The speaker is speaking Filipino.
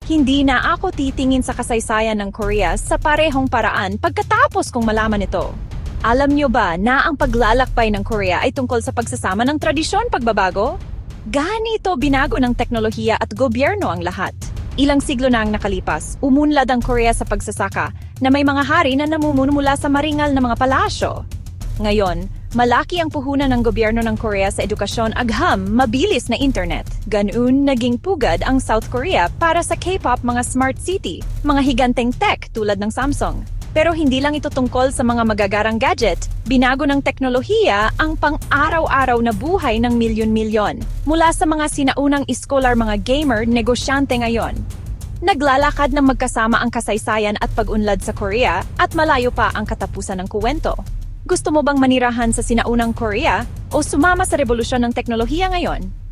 Hindi na ako titingin sa kasaysayan ng Korea sa parehong paraan pagkatapos kong malaman ito. Alam niyo ba na ang paglalakbay ng Korea ay tungkol sa pagsasama ng tradisyon pagbabago? Ganito binago ng teknolohiya at gobyerno ang lahat. Ilang siglo na ang nakalipas, umunlad ang Korea sa pagsasaka na may mga hari na namumuno mula sa maringal na mga palasyo. Ngayon, malaki ang puhunan ng gobyerno ng Korea sa edukasyon agham mabilis na internet. Ganoon naging pugad ang South Korea para sa K-pop mga smart city, mga higanteng tech tulad ng Samsung. Pero hindi lang ito tungkol sa mga magagarang gadget, binago ng teknolohiya ang pang-araw-araw na buhay ng milyon-milyon. Mula sa mga sinaunang iskolar, mga gamer, negosyante ngayon. Naglalakad ng magkasama ang kasaysayan at pag-unlad sa Korea at malayo pa ang katapusan ng kuwento. Gusto mo bang manirahan sa sinaunang Korea o sumama sa revolusyon ng teknolohiya ngayon?